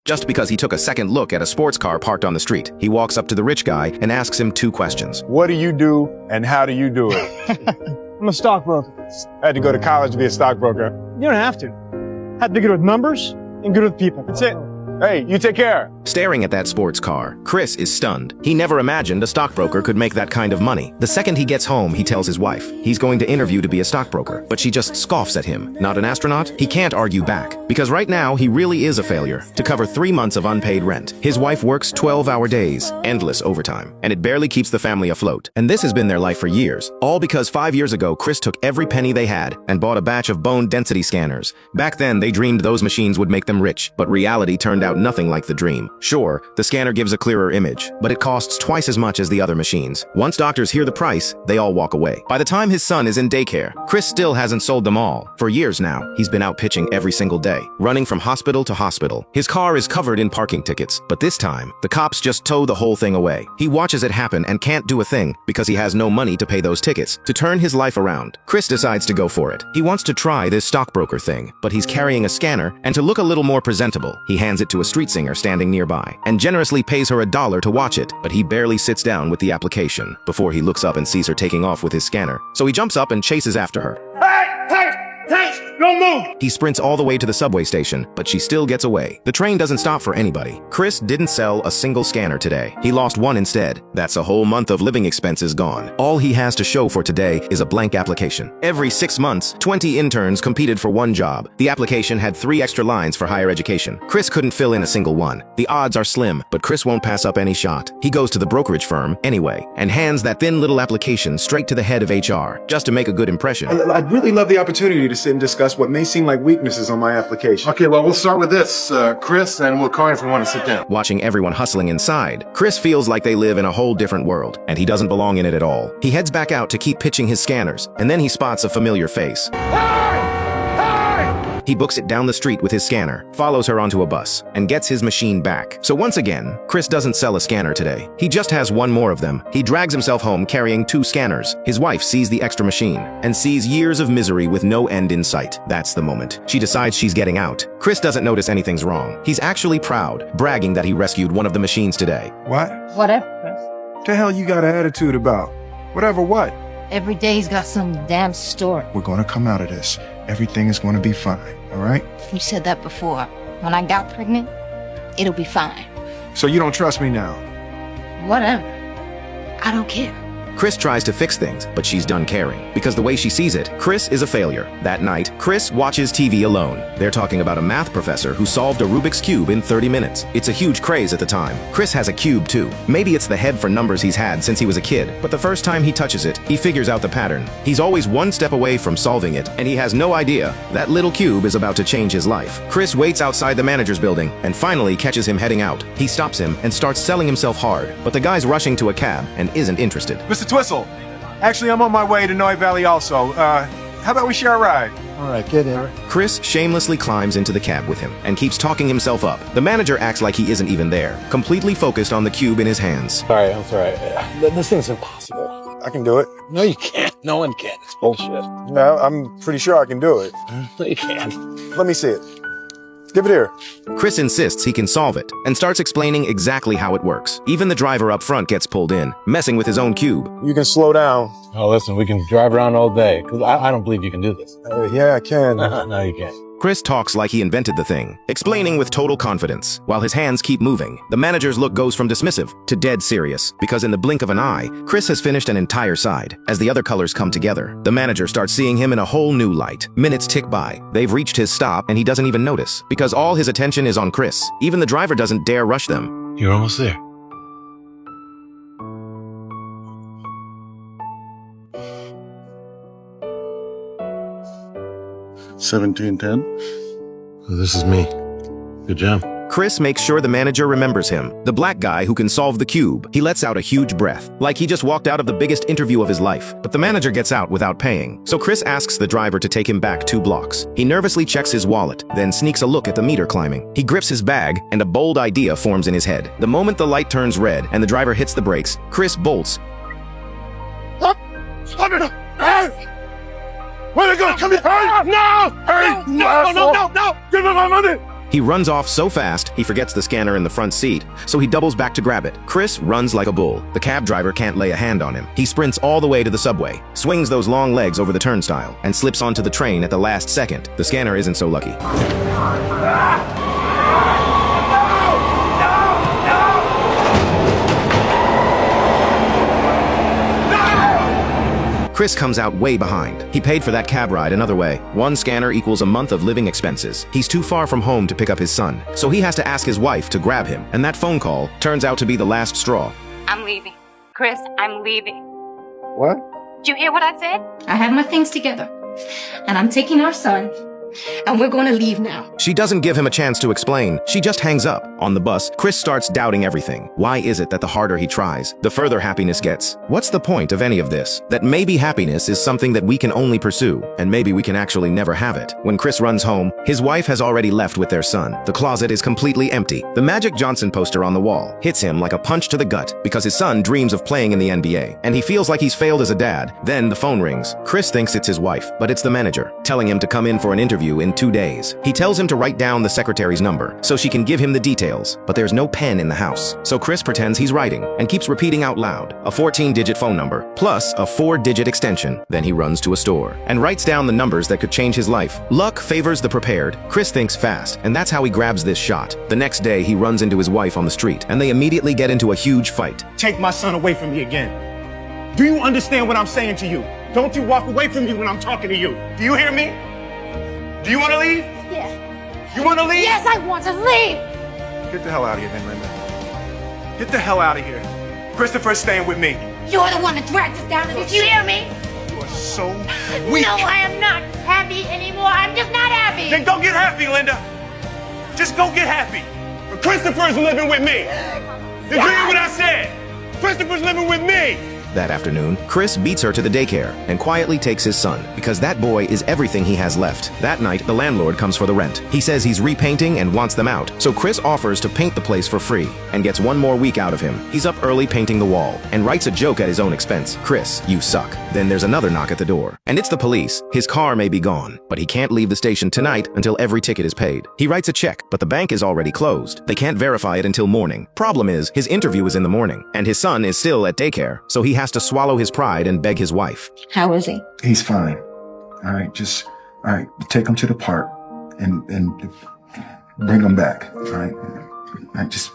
just because he took a second look at a sports car parked on the street. He walks up to the rich guy and asks him 2 questions. What do you do and how do you do it? I'm a stockbroker. I had to go to college to be a stockbroker. You don't have to. Had to be good with numbers and good with people. That's it. Hey, you take care. Staring at that sports car, Chris is stunned. He never imagined a stockbroker could make that kind of money. The second he gets home, he tells his wife he's going to interview to be a stockbroker, but she just scoffs at him. Not an astronaut? He can't argue back, because right now he really is a failure. To cover 3 months of unpaid rent, his wife works 12-hour days, endless overtime, and it barely keeps the family afloat. And this has been their life for years, all because 5 years ago, Chris took every penny they had and bought a batch of bone density scanners. Back then, they dreamed those machines would make them rich, but reality turned out nothing like the dream. Sure, the scanner gives a clearer image, but it costs twice as much as the other machines. Once doctors hear the price, they all walk away. By the time his son is in daycare, Chris still hasn't sold them all. For years now, he's been out pitching every single day, running from hospital to hospital. His car is covered in parking tickets, but this time, the cops just tow the whole thing away. He watches it happen and can't do a thing because he has no money to pay those tickets. To turn his life around, Chris decides to go for it. He wants to try this stockbroker thing, but he's carrying a scanner, and to look a little more presentable, he hands it to a street singer standing nearby and generously pays her $1 to watch it, but he barely sits down with the application before he looks up and sees her taking off with his scanner. So he jumps up and chases after her. Hey, don't move! He sprints all the way to the subway station, but she still gets away. The train doesn't stop for anybody. Chris didn't sell a single scanner today. He lost one instead. That's a whole month of living expenses gone. All he has to show for today is a blank application. Every 6 months, 20 interns competed for one job. The application had 3 extra lines for higher education. Chris couldn't fill in a single one. The odds are slim, but Chris won't pass up any shot. He goes to the brokerage firm anyway and hands that thin little application straight to the head of HR, just to make a good impression. I'd really love the opportunity to sit and discuss what may seem like weaknesses on my application. Okay, well, we'll start with this, Chris, and we'll call you if we want to sit down. Watching everyone hustling inside, Chris feels like they live in a whole different world, and he doesn't belong in it at all. He heads back out to keep pitching his scanners, and then he spots a familiar face. He books it down the street with his scanner, follows her onto a bus, and gets his machine back. So once again, Chris doesn't sell a scanner today. He just has one more of them. He drags himself home carrying 2 scanners. His wife sees the extra machine and sees years of misery with no end in sight. That's the moment she decides she's getting out. Chris doesn't notice anything's wrong. He's actually proud, bragging that he rescued one of the machines today. What? Whatever, Chris. The hell you got an attitude about? Whatever what? Every day's got some damn story. We're gonna come out of this. Everything is gonna be fine, all right? You said that before. When I got pregnant, it'll be fine. So you don't trust me now? Whatever. I don't care. Chris tries to fix things, but she's done caring. Because the way she sees it, Chris is a failure. That night, Chris watches TV alone. They're talking about a math professor who solved a Rubik's Cube in 30 minutes. It's a huge craze at the time. Chris has a cube too. Maybe it's the head for numbers he's had since he was a kid, but the first time he touches it, he figures out the pattern. He's always one step away from solving it, and he has no idea that little cube is about to change his life. Chris waits outside the manager's building and finally catches him heading out. He stops him and starts selling himself hard, but the guy's rushing to a cab and isn't interested. Mr. Twistle, actually, I'm on my way to Noe Valley also. How about we share a ride? All right, get in. Chris shamelessly climbs into the cab with him and keeps talking himself up. The manager acts like he isn't even there, completely focused on the cube in his hands. Sorry, I'm sorry. This thing's impossible. I can do it. No, you can't. No one can. It's bullshit. No, I'm pretty sure I can do it. No, you can't. Let me see it. Give it here. Chris insists he can solve it and starts explaining exactly how it works. Even the driver up front gets pulled in, messing with his own cube. You can slow down. Oh, listen, we can drive around all day, because I don't believe you can do this. Yeah, I can. No, you can't. Chris talks like he invented the thing, explaining with total confidence, while his hands keep moving. The manager's look goes from dismissive to dead serious, because in the blink of an eye, Chris has finished an entire side. As the other colors come together, the manager starts seeing him in a whole new light. Minutes tick by. They've reached his stop, and he doesn't even notice, because all his attention is on Chris. Even the driver doesn't dare rush them. You're almost there. $17.10. This is me. Good job. Chris makes sure the manager remembers him, the black guy who can solve the cube. He lets out a huge breath, like he just walked out of the biggest interview of his life. But the manager gets out without paying. So Chris asks the driver to take him back 2 blocks. He nervously checks his wallet, then sneaks a look at the meter climbing. He grips his bag, and a bold idea forms in his head. The moment the light turns red and the driver hits the brakes, Chris bolts. Stop it! Hey! Where are they going? Come here! Hey! No! Hey! No! Give me my money! He runs off so fast, he forgets the scanner in the front seat, so he doubles back to grab it. Chris runs like a bull. The cab driver can't lay a hand on him. He sprints all the way to the subway, swings those long legs over the turnstile, and slips onto the train at the last second. The scanner isn't so lucky. Chris comes out way behind. He paid for that cab ride another way. One scanner equals a month of living expenses. He's too far from home to pick up his son, so he has to ask his wife to grab him, and that phone call turns out to be the last straw. I'm leaving. Chris, I'm leaving. What? Did you hear what I said? I have my things together, and I'm taking our son, and we're going to leave now. She doesn't give him a chance to explain. She just hangs up. On the bus, Chris starts doubting everything. Why is it that the harder he tries, the further happiness gets? What's the point of any of this? That maybe happiness is something that we can only pursue, and maybe we can actually never have it. When Chris runs home, his wife has already left with their son. The closet is completely empty. The Magic Johnson poster on the wall hits him like a punch to the gut because his son dreams of playing in the NBA, and he feels like he's failed as a dad. Then the phone rings. Chris thinks it's his wife, but it's the manager, telling him to come in for an interview in 2 days. He tells him to write down the secretary's number so she can give him the details, but there's no pen in the house. So Chris pretends he's writing and keeps repeating out loud a 14-digit phone number plus a 4-digit extension. Then he runs to a store and writes down the numbers that could change his life. Luck favors the prepared. Chris thinks fast, and that's how he grabs this shot. The next day, he runs into his wife on the street, and they immediately get into a huge fight. Take my son away from me again. Do you understand what I'm saying to you? Don't you walk away from me when I'm talking to you. Do you hear me? Do you want to leave? Yeah. You want to leave? Yes, I want to leave. Get the hell out of here, then, Linda. Get the hell out of here. Christopher's staying with me. You're the one that dragged us down to this. You hear me? You are so weak. No, I am not happy anymore. I'm just not happy. Then go get happy, Linda. Just go get happy. But Christopher's living with me. Did you hear what I said? Christopher's living with me. That afternoon, Chris beats her to the daycare and quietly takes his son, because that boy is everything he has left. That night, the landlord comes for the rent. He says he's repainting and wants them out, so Chris offers to paint the place for free and gets 1 more week out of him. He's up early painting the wall and writes a joke at his own expense. Chris, you suck. Then there's another knock at the door, and it's the police. His car may be gone, but he can't leave the station tonight until every ticket is paid. He writes a check, but the bank is already closed. They can't verify it until morning. Problem is, his interview is in the morning, and his son is still at daycare, so he has to swallow his pride and beg his wife. How is he? He's fine. All right, take him to the park and bring him back. All right, just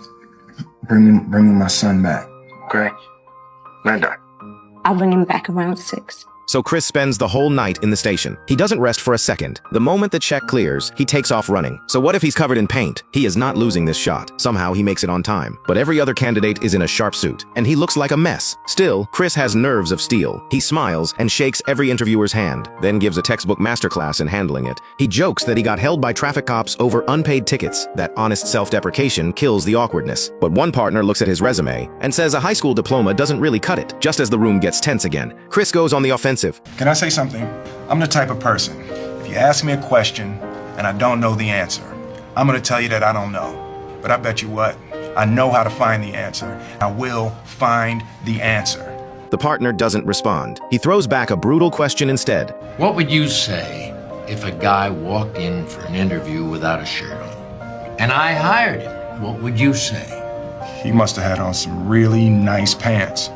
bring my son back. Okay, Linda. I'll bring him back around 6. So Chris spends the whole night in the station. He doesn't rest for a second. The moment the check clears, he takes off running. So what if he's covered in paint? He is not losing this shot. Somehow he makes it on time. But every other candidate is in a sharp suit, and he looks like a mess. Still, Chris has nerves of steel. He smiles and shakes every interviewer's hand, then gives a textbook masterclass in handling it. He jokes that he got held by traffic cops over unpaid tickets. That honest self-deprecation kills the awkwardness. But one partner looks at his resume and says a high school diploma doesn't really cut it. Just as the room gets tense again, Chris goes on the offensive. Can I say something? I'm the type of person, if you ask me a question and I don't know the answer, I'm gonna tell you that I don't know. But I bet you what, I know how to find the answer. I will find the answer. The partner doesn't respond. He throws back a brutal question instead. What would you say if a guy walked in for an interview without a shirt on? And I hired him. What would you say? He must have had on some really nice pants.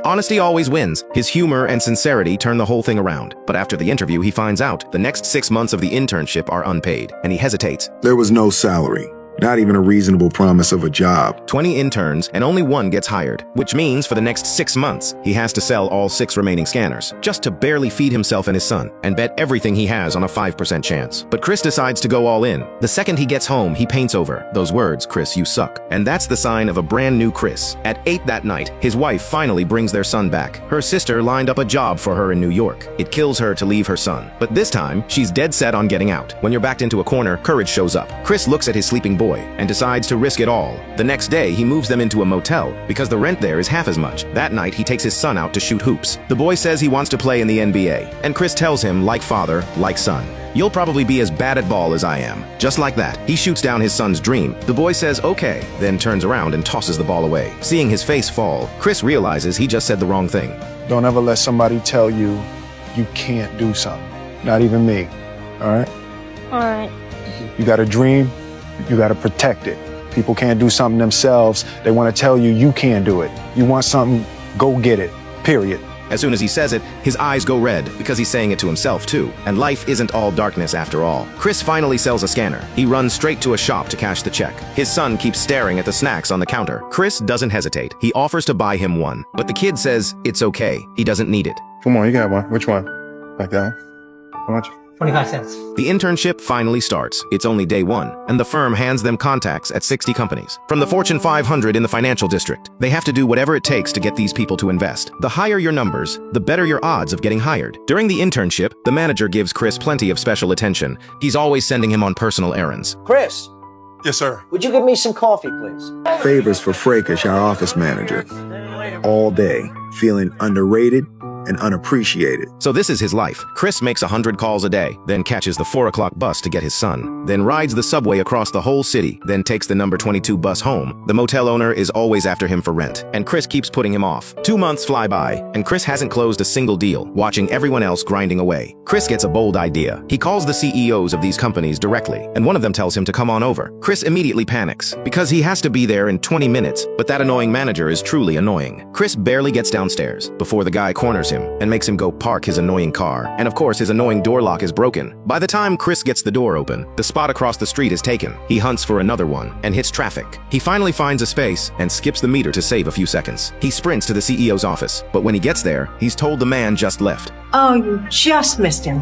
Honesty always wins. His humor and sincerity turn the whole thing around. But after the interview, he finds out the next 6 months of the internship are unpaid, and he hesitates. There was no salary. Not even a reasonable promise of a job. 20 interns and only 1 gets hired, which means for the next 6 months, he has to sell all 6 remaining scanners, just to barely feed himself and his son, and bet everything he has on a 5% chance. But Chris decides to go all in. The second he gets home, he paints over those words, "Chris, you suck." And that's the sign of a brand new Chris. At 8 that night, his wife finally brings their son back. Her sister lined up a job for her in New York. It kills her to leave her son. But this time, she's dead set on getting out. When you're backed into a corner, courage shows up. Chris looks at his sleeping boy and decides to risk it all. The next day, he moves them into a motel because the rent there is half as much. That night, he takes his son out to shoot hoops. The boy says he wants to play in the NBA, and Chris tells him, like father, like son, "You'll probably be as bad at ball as I am." Just like that, he shoots down his son's dream. The boy says, "Okay," then turns around and tosses the ball away. Seeing his face fall, Chris realizes he just said the wrong thing. don't ever let somebody tell you you can't do something. Not even me, all right? All right. You got a dream, you got to protect it. People can't do something themselves. They want to tell you you can't do it. You want something, go get it, period. As soon as he says it, his eyes go red because he's saying it to himself too. And life isn't all darkness after all. Chris finally sells a scanner. He runs straight to a shop to cash the check. His son keeps staring at the snacks on the counter. Chris doesn't hesitate. He offers to buy him one. But the kid says it's okay. He doesn't need it. Come on, you got one. Which one? Like that one? How much? 25 cents. The internship finally starts. It's only day one, and the firm hands them contacts at 60 companies. From the Fortune 500 in the financial district. They have to do whatever it takes to get these people to invest. The higher your numbers, the better your odds of getting hired. During the internship, the manager gives Chris plenty of special attention. He's always sending him on personal errands. Chris, Yes, sir. would you give me some coffee, please? Favors for Frakish, our office manager. All day, feeling underrated and unappreciated. So this is his life. Chris makes 100 calls a day, then catches the 4 o'clock bus to get his son, then rides the subway across the whole city, then takes the number 22 bus home. The motel owner is always after him for rent, and Chris keeps putting him off. 2 months fly by, and Chris hasn't closed a single deal, watching everyone else grinding away. Chris gets a bold idea. He calls the CEOs of these companies directly, and one of them tells him to come on over. Chris immediately panics, because he has to be there in 20 minutes, but that annoying manager is truly annoying. Chris barely gets downstairs before the guy corners him and makes him go park his annoying car. And of course, his annoying door lock is broken. By the time Chris gets the door open, the spot across the street is taken. He hunts for another one and hits traffic. He finally finds a space and skips the meter to save a few seconds. He sprints to the CEO's office, but when he gets there, he's told the man just left. Oh, you just missed him.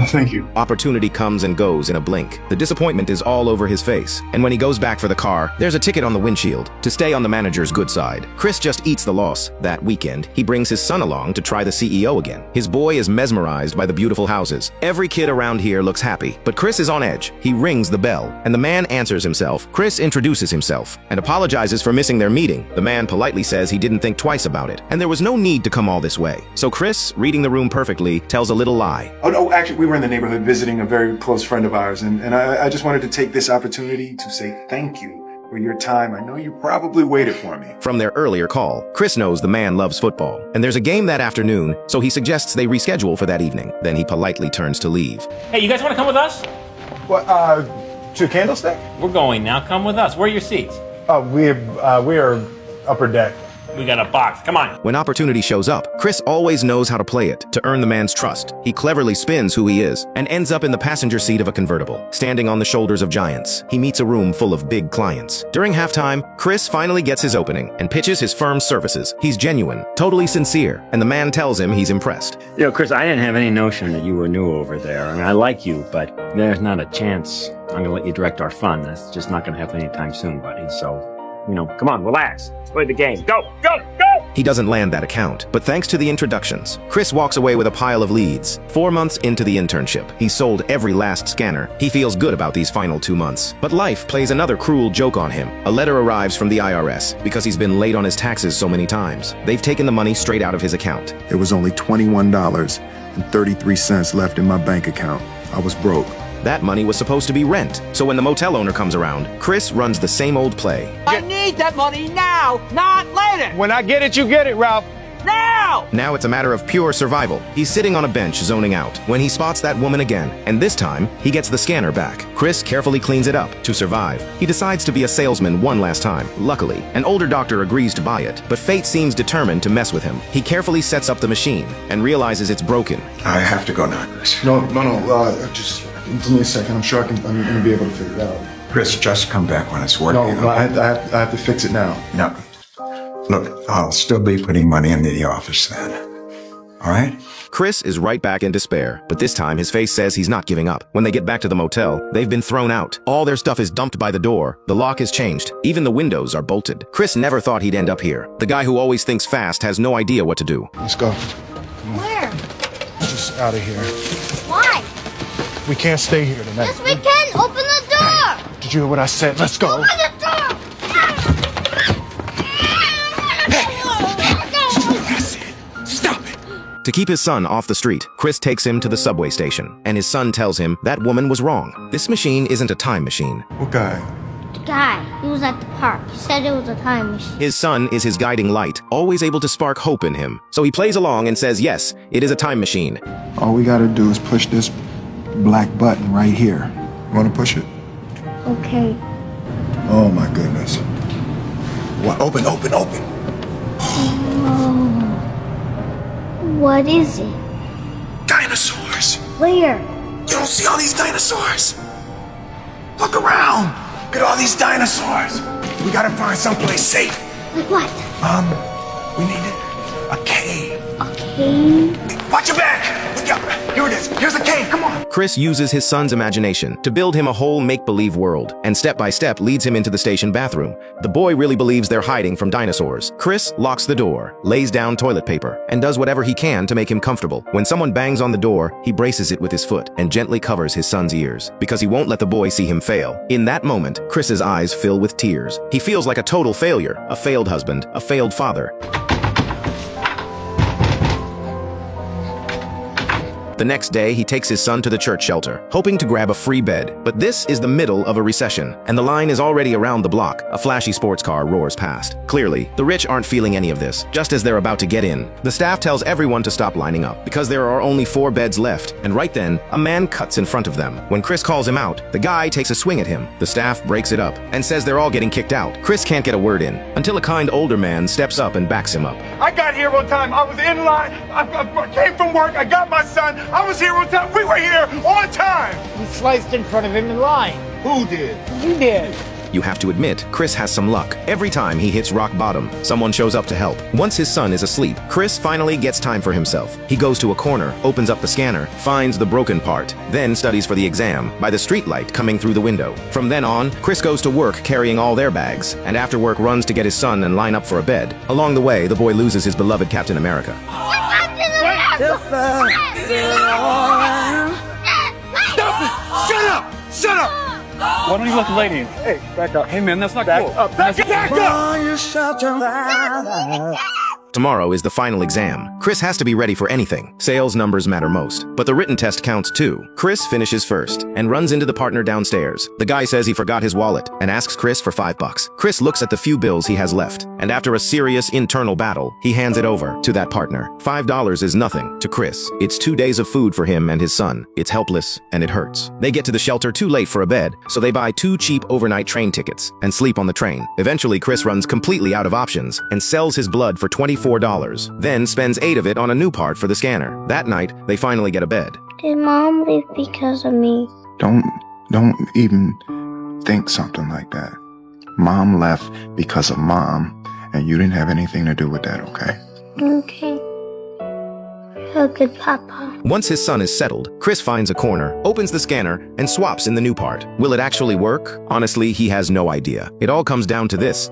Thank you. Opportunity comes and goes in a blink. The disappointment is all over his face. And when he goes back for the car, there's a ticket on the windshield to stay on the manager's good side. Chris just eats the loss. That weekend, he brings his son along to try the CEO again. His boy is mesmerized by the beautiful houses. Every kid around here looks happy, but Chris is on edge. He rings the bell, and the man answers himself. Chris introduces himself and apologizes for missing their meeting. The man politely says he didn't think twice about it, and there was no need to come all this way. So Chris, reading the room perfectly, tells a little lie. Oh, no, actually, we were in the neighborhood visiting a very close friend of ours, and I just wanted to take this opportunity to say thank you for your time. I know you probably waited for me. From their earlier call, Chris knows the man loves football, and there's a game that afternoon, so he suggests they reschedule for that evening. Then he politely turns to leave. Hey, you guys want to come with us? What, to Candlestick? We're going now. Come with us. Where are your seats? We are upper deck. We got a box. Come on. When opportunity shows up, Chris always knows how to play it to earn the man's trust. He cleverly spins who he is and ends up in the passenger seat of a convertible, standing on the shoulders of giants. He meets a room full of big clients. During halftime, Chris finally gets his opening and pitches his firm's services. He's genuine, totally sincere, and the man tells him he's impressed. You know, Chris, I didn't have any notion that you were new over there. I mean, I like you, but there's not a chance I'm going to let you direct our fund. That's just not going to happen anytime soon, buddy. So, you know, come on, relax. Let's play the game. Go, go, go! He doesn't land that account, but thanks to the introductions, Chris walks away with a pile of leads. 4 months into the internship, he's sold every last scanner. He feels good about these final 2 months. But life plays another cruel joke on him. A letter arrives from the IRS because he's been late on his taxes so many times. They've taken the money straight out of his account. There was only $21.33 left in my bank account. I was broke. That money was supposed to be rent. So when the motel owner comes around, Chris runs the same old play. I need that money now, not later. When I get it, you get it, Ralph. Now! Now it's a matter of pure survival. He's sitting on a bench zoning out when he spots that woman again, and this time, he gets the scanner back. Chris carefully cleans it up to survive. He decides to be a salesman one last time. Luckily, an older doctor agrees to buy it, but fate seems determined to mess with him. He carefully sets up the machine and realizes it's broken. I have to go now, Chris. No, just give me a second. I'm sure I'm gonna be able to figure it out. Chris, just come back when it's working. No, I have to fix it now. No. Look, I'll still be putting money into the office then. All right? Chris is right back in despair, but this time his face says he's not giving up. When they get back to the motel, they've been thrown out. All their stuff is dumped by the door. The lock is changed. Even the windows are bolted. Chris never thought he'd end up here. The guy who always thinks fast has no idea what to do. Let's go. Where? Just out of here. Why? We can't stay here tonight. Yes, we can. Open the door. Did you hear what I said? Let's go. Open the door. To keep his son off the street, Chris takes him to the subway station, and his son tells him that woman was wrong. This machine isn't a time machine. What guy? that guy. He was at the park. He said it was a time machine. His son is his guiding light, always able to spark hope in him. So he plays along and says, yes, it is a time machine. All we gotta do is push this black button right here. Wanna push it? Okay. Oh my goodness. What? Open, open, open. Whoa. What is it? Dinosaurs. Where? You don't see all these dinosaurs? Look around. Look at all these dinosaurs. We gotta find someplace safe. Like what? We need a cave. A cave? Watch your back. Look out. Here it is. Here's a cave. Come on. Chris uses his son's imagination to build him a whole make-believe world, and step by step leads him into the station bathroom. The boy really believes they're hiding from dinosaurs. Chris locks the door, lays down toilet paper, and does whatever he can to make him comfortable. When someone bangs on the door, he braces it with his foot and gently covers his son's ears, because he won't let the boy see him fail. In that moment, Chris's eyes fill with tears. He feels like a total failure, a failed husband, a failed father. The next day, he takes his son to the church shelter, hoping to grab a free bed. But this is the middle of a recession, and the line is already around the block. A flashy sports car roars past. Clearly, the rich aren't feeling any of this, just as they're about to get in. The staff tells everyone to stop lining up, because there are only 4 beds left, and right then, a man cuts in front of them. When Chris calls him out, the guy takes a swing at him. The staff breaks it up, and says they're all getting kicked out. Chris can't get a word in, until a kind older man steps up and backs him up. I got here on time. I was in line. I came from work. I got my son. I was here on time. We were here on time. You sliced in front of him in line. Who did? You did. You have to admit, Chris has some luck. Every time he hits rock bottom, someone shows up to help. Once his son is asleep, Chris finally gets time for himself. He goes to a corner, opens up the scanner, finds the broken part, then studies for the exam by the streetlight coming through the window. From then on, Chris goes to work carrying all their bags, and after work runs to get his son and line up for a bed. Along the way, the boy loses his beloved Captain America. Shut up! Shut up! Why don't you let the lady in? Hey, back up. Hey, man, that's not Back cool. up. Back up! Tomorrow is the final exam. Chris has to be ready for anything. Sales numbers matter most, but the written test counts too. Chris finishes first and runs into the partner downstairs. The guy says he forgot his wallet and asks Chris for $5. Chris looks at the few bills he has left, and after a serious internal battle, he hands it over to that partner. $5 is nothing to Chris. It's 2 days of food for him and his son. It's helpless and it hurts. They get to the shelter too late for a bed, so they buy 2 cheap overnight train tickets and sleep on the train. Eventually, Chris runs completely out of options and sells his blood for $24, then spends 8 of it on a new part for the scanner. That night, they finally get a bed. Did Mom leave because of me? Don't even think something like that. Mom left because of Mom, and you didn't have anything to do with that, okay? Okay. You're a good papa. Once his son is settled, Chris finds a corner, opens the scanner, and swaps in the new part. Will it actually work? Honestly, he has no idea. It all comes down to this.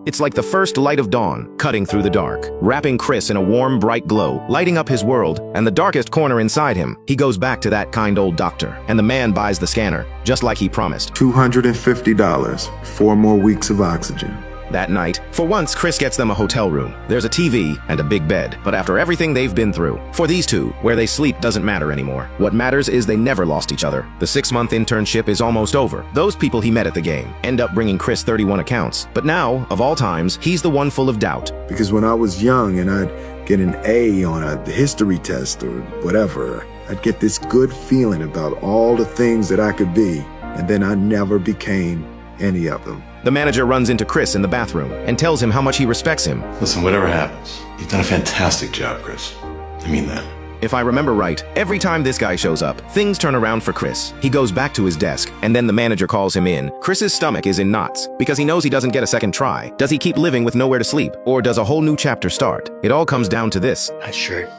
It's like the first light of dawn, cutting through the dark, wrapping Chris in a warm, bright glow, lighting up his world, and the darkest corner inside him. He goes back to that kind old doctor, and the man buys the scanner, just like he promised. $250, 4 more weeks of oxygen. That night, for once, Chris gets them a hotel room. There's a TV and a big bed, but after everything they've been through, for these two, where they sleep doesn't matter anymore. What matters is they never lost each other. The 6-month internship is almost over. Those people he met at the game end up bringing Chris 31 accounts. But now, of all times, he's the one full of doubt. Because when I was young and I'd get an A on a history test or whatever, I'd get this good feeling about all the things that I could be, and then I never became any of them. The manager runs into Chris in the bathroom and tells him how much he respects him. Listen, whatever happens, you've done a fantastic job, Chris. I mean that. If I remember right, every time this guy shows up, things turn around for Chris. He goes back to his desk, and then the manager calls him in. Chris's stomach is in knots, because he knows he doesn't get a second try. Does he keep living with nowhere to sleep, or does a whole new chapter start? It all comes down to this. That shirt.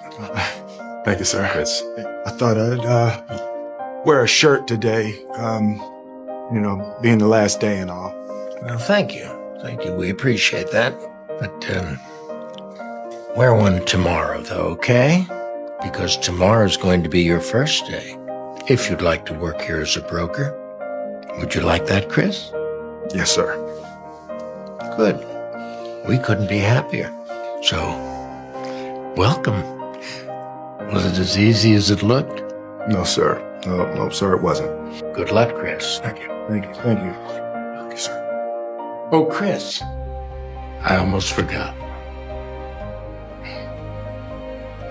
Thank you, sir. I thought I'd wear a shirt today, being the last day and all. Well, thank you. Thank you. We appreciate that. But, wear one tomorrow, though, okay? Because tomorrow's going to be your first day. If you'd like to work here as a broker. Would you like that, Chris? Yes, sir. Good. We couldn't be happier. So, welcome. Was it as easy as it looked? No, sir. No, sir, it wasn't. Good luck, Chris. Thank you. Thank you. Thank you. Thank you, sir. Oh, Chris, I almost forgot.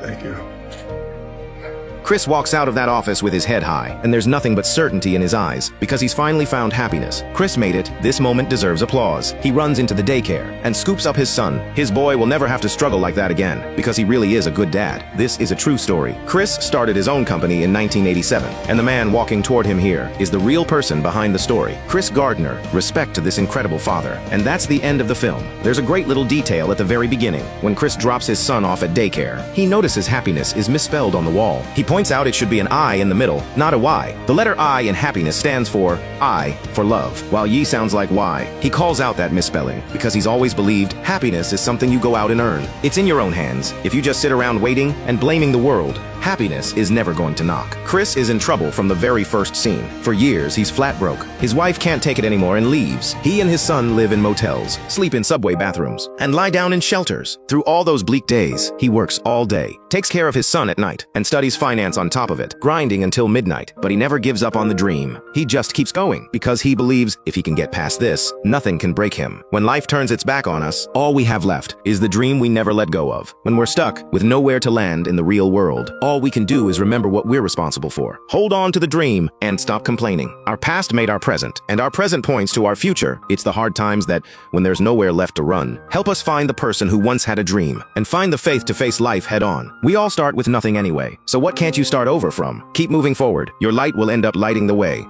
Thank you. Chris walks out of that office with his head high, and there's nothing but certainty in his eyes, because he's finally found happiness. Chris made it. This moment deserves applause. He runs into the daycare and scoops up his son. His boy will never have to struggle like that again, because he really is a good dad. This is a true story. Chris started his own company in 1987, and the man walking toward him here is the real person behind the story. Chris Gardner, respect to this incredible father. And that's the end of the film. There's a great little detail at the very beginning. When Chris drops his son off at daycare, he notices happiness is misspelled on the wall. He points out it should be an I in the middle, not a Y. The letter I in happiness stands for I for love, while Ye sounds like Y. He calls out that misspelling because he's always believed happiness is something you go out and earn. It's in your own hands. If you just sit around waiting and blaming the world, happiness is never going to knock. Chris is in trouble from the very first scene. For years, he's flat broke. His wife can't take it anymore and leaves. He and his son live in motels, sleep in subway bathrooms, and lie down in shelters. Through all those bleak days, he works all day, takes care of his son at night, and studies finance on top of it, grinding until midnight. But he never gives up on the dream. He just keeps going because he believes if he can get past this, nothing can break him. When life turns its back on us, all we have left is the dream we never let go of. When we're stuck with nowhere to land in the real world, all we can do is remember what we're responsible for. Hold on to the dream and stop complaining. Our past made our present, and our present points to our future. It's the hard times that, when there's nowhere left to run, help us find the person who once had a dream and find the faith to face life head on. We all start with nothing anyway, so what can't you start over from? Keep moving forward. Your light will end up lighting the way.